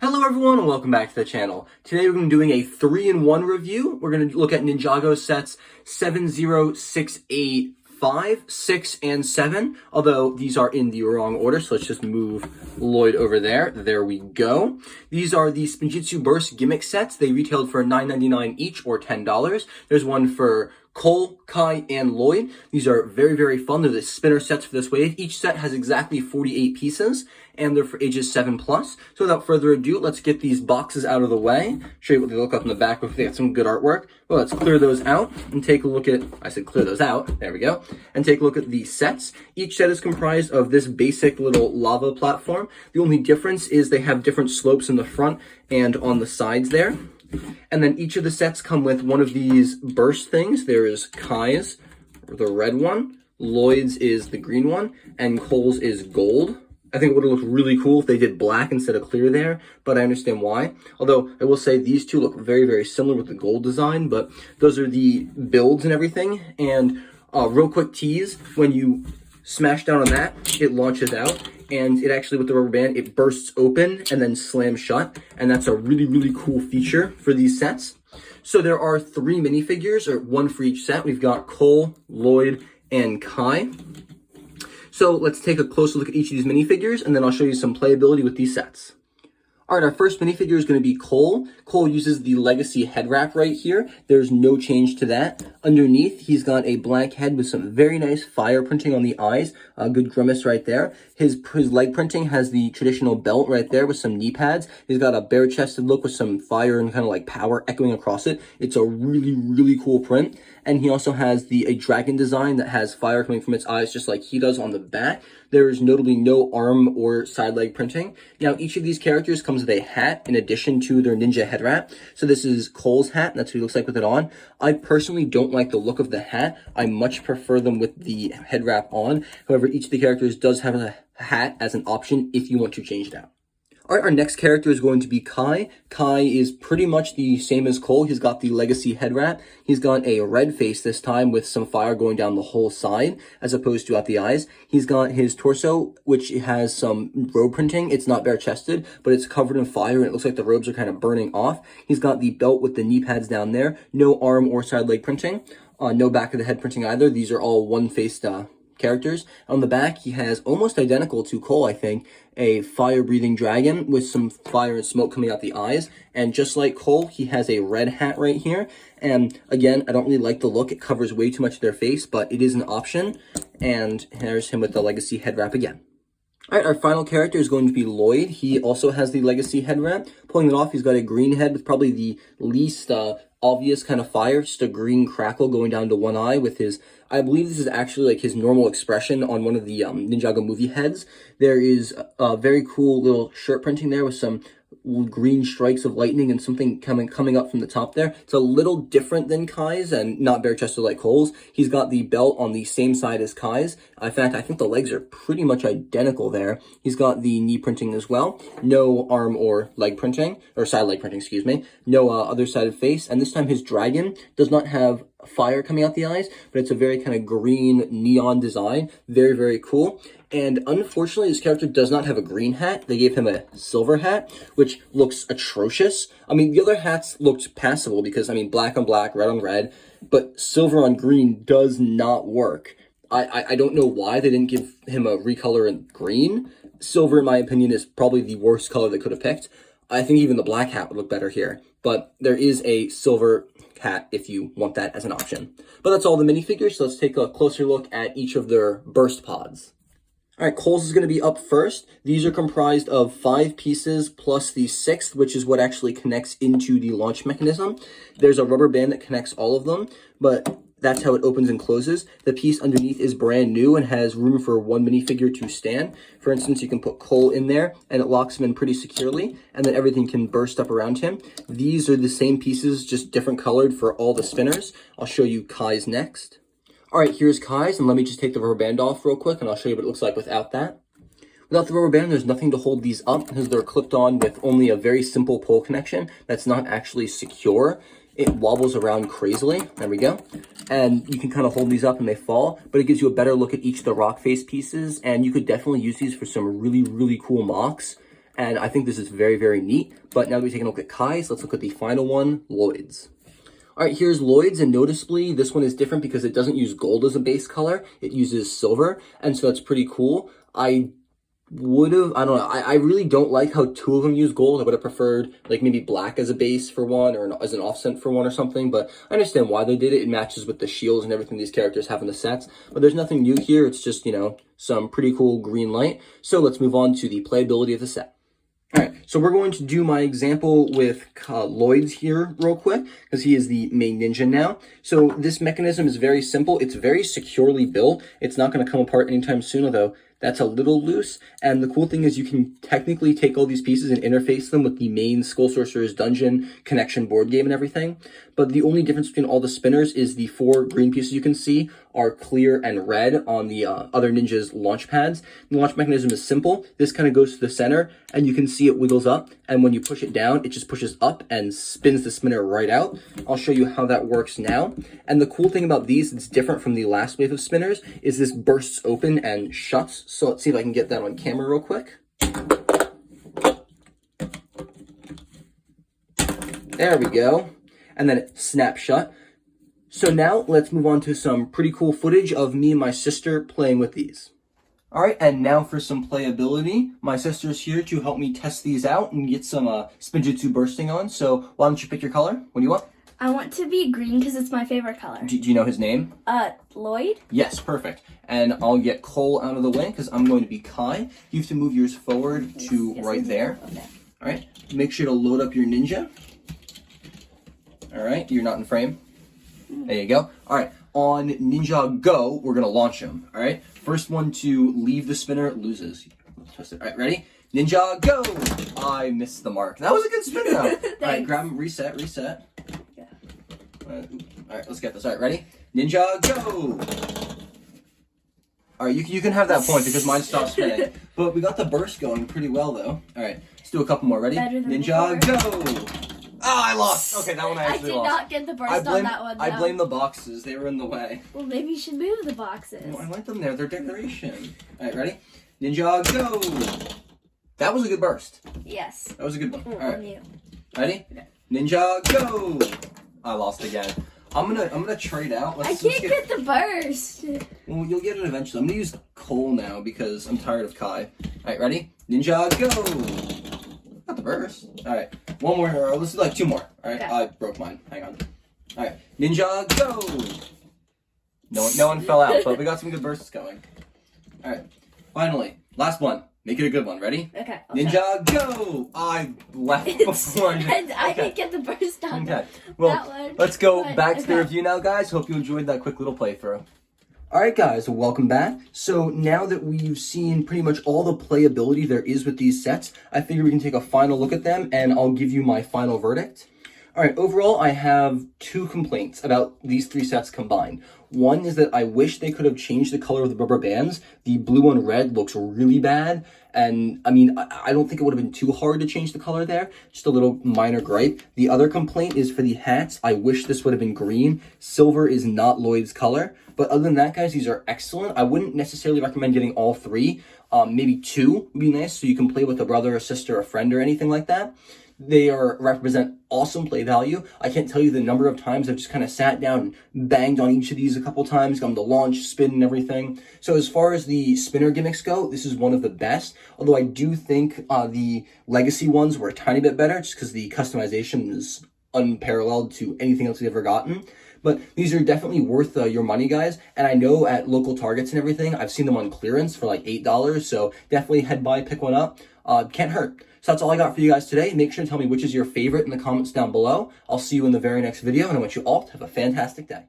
Hello everyone and welcome back to the channel. Today we're going to be doing a 3-in-1 review. We're going to look at Ninjago sets 7, 0, 6, 8, 5, 6, and 7. Although these are in the wrong order, so let's just move Lloyd over there. There we go. These are the Spinjitzu Bursts gimmick sets. They retailed for $9.99 each or $10. There's one for Cole, Kai, and Lloyd. These are very, very fun. They're the spinner sets for this wave. Each set has exactly 48 pieces, and they're for ages 7+. So without further ado, let's get these boxes out of the way. Show you what they look like in the back. If they got some good artwork. Well, let's clear those out and take a look at, I said clear those out, there we go, and take a look at the sets. Each set is comprised of this basic little lava platform. The only difference is they have different slopes in the front and on the sides there. And then each of the sets come with one of these burst things. There is Kai's, the red one, Lloyd's is the green one, and Cole's is gold. I think it would have looked really cool if they did black instead of clear there, but I understand why. Although I will say these two look very, very similar with the gold design, but those are the builds and everything. And real quick tease, when you smash down on that, it launches out. And it actually, with the rubber band, it bursts open and then slams shut. And that's a really, really cool feature for these sets. So there are 3 minifigures, or 1 for each set. We've got Cole, Lloyd, and Kai. So let's take a closer look at each of these minifigures, and then I'll show you some playability with these sets. All right, our first minifigure is going to be Cole. Cole uses the Legacy head wrap right here. There's no change to that. Underneath, he's got a black head with some very nice fire printing on the eyes. A good grimace right there. His leg printing has the traditional belt right there with some knee pads. He's got a bare-chested look with some fire and kind of like power echoing across it. It's a really, really cool print. And he also has a dragon design that has fire coming from its eyes just like he does on the back. There is notably no arm or side leg printing. Now, each of these characters comes with a hat in addition to their ninja head wrap. So this is Cole's hat, and that's what he looks like with it on. I personally don't like the look of the hat. I much prefer them with the head wrap on. However, each of the characters does have a hat as an option if you want to change it out. All right, our next character is going to be Kai. Kai is pretty much the same as Cole. He's got the Legacy head wrap. He's got a red face this time with some fire going down the whole side as opposed to at the eyes. He's got his torso, which has some robe printing. It's not bare-chested, but it's covered in fire, and it looks like the robes are kind of burning off. He's got the belt with the knee pads down there. No arm or side leg printing. No back of the head printing either. These are all one-faced characters. On the back, he has almost identical to Cole, I think, a fire-breathing dragon with some fire and smoke coming out the eyes. And just like Cole, he has a red hat right here. And again, I don't really like the look. It covers way too much of their face, but it is an option. And there's him with the Legacy head wrap again. All right, our final character is going to be Lloyd. He also has the Legacy head wrap. Pulling it off, he's got a green head with probably the least obvious kind of fire, just a green crackle going down to one eye with his, I believe this is actually like his normal expression on one of the Ninjago movie heads. There is a very cool little shirt printing there with some green strikes of lightning and something coming up from the top there. It's a little different than Kai's and not bare-chested like Cole's. He's got the belt on the same side as Kai's. In fact, I think the legs are pretty much identical there. He's got the knee printing as well. No arm or leg printing, or side leg printing, excuse me. No other sided face. And this time his dragon does not have fire coming out the eyes, but it's a very kind of green neon design. Very, very cool. And unfortunately, this character does not have a green hat. They gave him a silver hat, which looks atrocious. I mean, the other hats looked passable because, I mean, black on black, red on red, but silver on green does not work. I don't know why they didn't give him a recolor in green. Silver, in my opinion, is probably the worst color they could have picked. I think even the black hat would look better here, but there is a silver hat if you want that as an option. But that's all the minifigures, so let's take a closer look at each of their burst pods. All right, Cole's is going to be up first. These are comprised of 5 pieces plus the 6th, which is what actually connects into the launch mechanism. There's a rubber band that connects all of them, but that's how it opens and closes. The piece underneath is brand new and has room for 1 minifigure to stand. For instance, you can put Cole in there and it locks him in pretty securely, and then everything can burst up around him. These are the same pieces, just different colored for all the spinners. I'll show you Kai's next. All right, here's Kai's, and let me just take the rubber band off real quick, and I'll show you what it looks like without that. Without the rubber band, there's nothing to hold these up because they're clipped on with only a very simple pull connection that's not actually secure. It wobbles around crazily. There we go. And you can kind of hold these up and they fall, but it gives you a better look at each of the rock face pieces, and you could definitely use these for some really, really cool mocks. And I think this is very, very neat. But now that we've taken a look at Kai's, let's look at the final one, Lloyd's. All right, here's Lloyd's, and noticeably this one is different because it doesn't use gold as a base color. It uses silver, and so that's pretty cool. I don't know, I really don't like how two of them use gold. I would have preferred like maybe black as a base for one or as an offset for one or something, but I understand why they did it. It matches with the shields and everything these characters have in the sets, but there's nothing new here. It's just, you know, some pretty cool green light. So let's move on to the playability of the set. All right, so we're going to do my example with Lloyd's here real quick because he is the main ninja now. So this mechanism is very simple. It's very securely built. It's not going to come apart anytime soon, although that's a little loose. And the cool thing is you can technically take all these pieces and interface them with the main Skull Sorcerer's Dungeon connection board game and everything. But the only difference between all the spinners is the 4 green pieces you can see are clear and red on the other ninja's launch pads. The launch mechanism is simple. This kind of goes to the center and you can see it wiggles up. And when you push it down, it just pushes up and spins the spinner right out. I'll show you how that works now. And the cool thing about these, it's different from the last wave of spinners, is this bursts open and shuts. So let's see if I can get that on camera real quick. There we go. And then it snaps shut. So now let's move on to some pretty cool footage of me and my sister playing with these. All right, and now for some playability. My sister's here to help me test these out and get some Spinjitzu bursting on. So why don't you pick your color? What do you want? I want to be green because it's my favorite color. Do you know his name? Lloyd? Yes, perfect. And I'll get Cole out of the way because I'm going to be Kai. You have to move yours forward to right there. Okay. All right, make sure to load up your ninja. All right, you're not in frame. There you go. All right, on Ninja Go, we're going to launch him. All right, first one to leave the spinner loses. Twist it. All right, ready? Ninja Go! I missed the mark. That was a good spin though. All right, grab him, reset. Yeah. All right, let's get this. All right, ready? Ninja Go! All right, you can have that point because mine stopped spinning. But we got the burst going pretty well though. All right, let's do a couple more. Ready? Ninja Go! Oh, I lost. Okay, that one I actually lost. I did not get the burst on that one, though. I blame the boxes. They were in the way. Well, maybe you should move the boxes. Well, I like them there. They're decoration. All right, ready? Ninja Go! That was a good burst. Yes. That was a good one. All right. Ready? Ninja Go! I lost again. I'm gonna trade out. I can't get the burst. Well, you'll get it eventually. I'm gonna use Cole now because I'm tired of Kai. All right, ready? Ninja Go! Not the burst. All right, one more. Let's do like 2 more. All right, okay. I broke mine. Hang on. All right, Ninja Go! No one fell out, but we got some good bursts going. All right, finally, last one. Make it a good one. Ready? Okay. Ninja Go! I left before. I didn't get the burst on. Okay. Well, let's go back to the review now, guys. Hope you enjoyed that quick little playthrough. Alright guys, welcome back. So now that we've seen pretty much all the playability there is with these sets, I figure we can take a final look at them and I'll give you my final verdict. Alright, overall I have 2 complaints about these 3 sets combined. One is that I wish they could have changed the color of the rubber bands. The blue and red looks really bad, and I mean, I don't think it would have been too hard to change the color there. Just a little minor gripe. The other complaint is for the hats. I wish this would have been green. Silver is not Lloyd's color. But other than that, guys, these are excellent. I wouldn't necessarily recommend getting all 3. Maybe 2 would be nice, so you can play with a brother, a sister, a friend, or anything like that. They represent awesome play value. I can't tell you the number of times I've just kind of sat down and banged on each of these a couple times, got them to launch, spin, and everything. So as far as the spinner gimmicks go, this is one of the best. Although I do think the legacy ones were a tiny bit better, just because the customization is unparalleled to anything else we've ever gotten. But these are definitely worth your money, guys. And I know at local Targets and everything, I've seen them on clearance for like $8. So definitely head by, pick one up. Can't hurt. So that's all I got for you guys today. Make sure to tell me which is your favorite in the comments down below. I'll see you in the very next video, and I want you all to have a fantastic day.